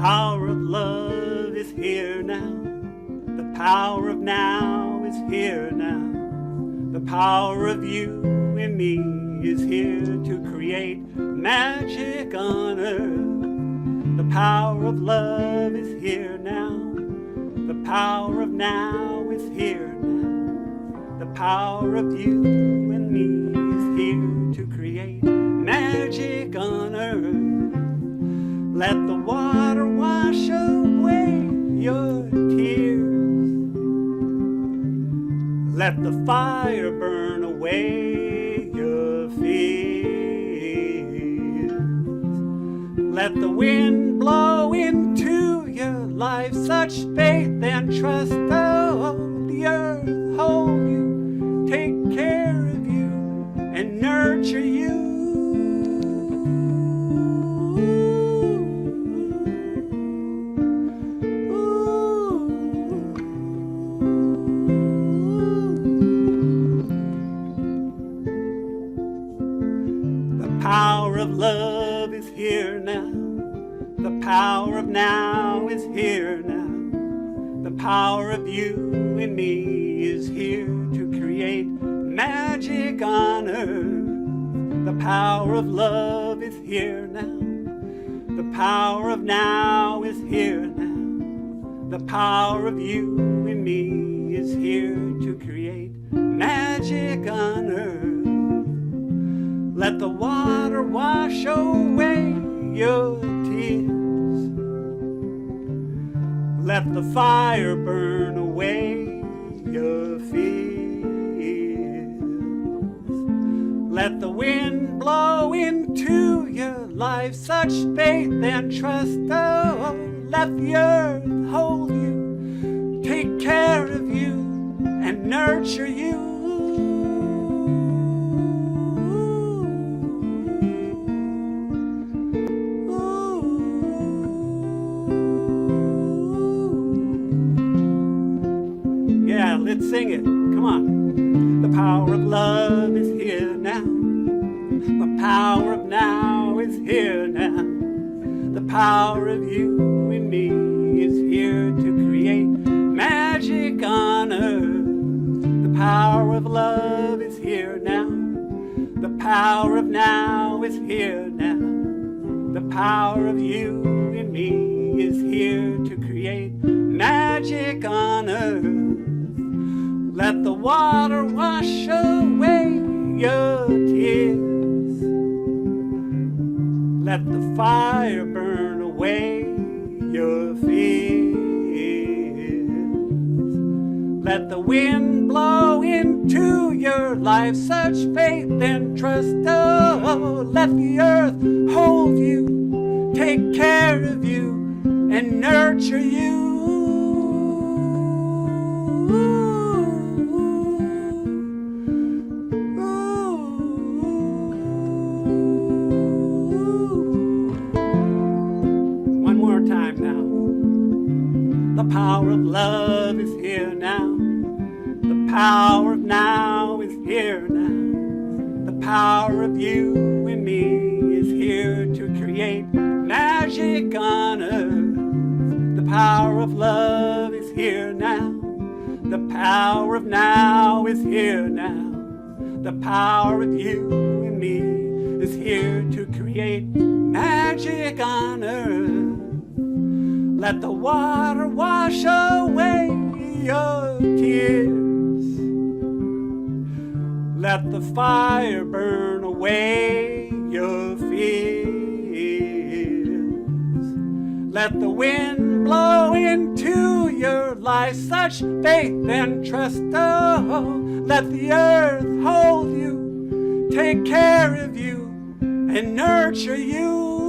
power of love is here now. The power of now is here now. The power of you and me is here to create magic on earth. The power of love is here now. The power of now is here now. The power of you and me is here to create magic on earth. Let the water wash away your tears. Let the fire burn away your fears. Let the wind blow into your life such faith and trust. Oh, the earth hold you, take care of you, and nurture you. The power of love is here now. The power of now is here now. The power of you and me is here to create magic on earth. The power of love is here now. The power of now is here now. The power of you and me is here to create magic on earth. Let the water wash away your tears. Let the fire burn away your fears. Let the wind blow into your life such faith and trust. Oh, let the earth hold you, take care of you, and nurture you. Let's sing it. Come on. The power of love is here now. The power of now is here now. The power of you and me is here to create magic on earth. The power of love is here now. The power of now is here now. The power of you and me is here to create magic on earth. Let the water wash away your tears. Let the fire burn away your fears. Let the wind blow into your life such faith and trust. Oh, let the earth hold you, take care of you, and nurture you. The power of love is here now. The power of now is here now. The power of you and me is here to create magic on earth. The power of love is here now. The power of now is here now. The power of you and me is here to create magic on earth. Let the water wash away your tears. Let the fire burn away your fears. Let the wind blow into your life such faith and trust. Oh, let the earth hold you, take care of you, and nurture you.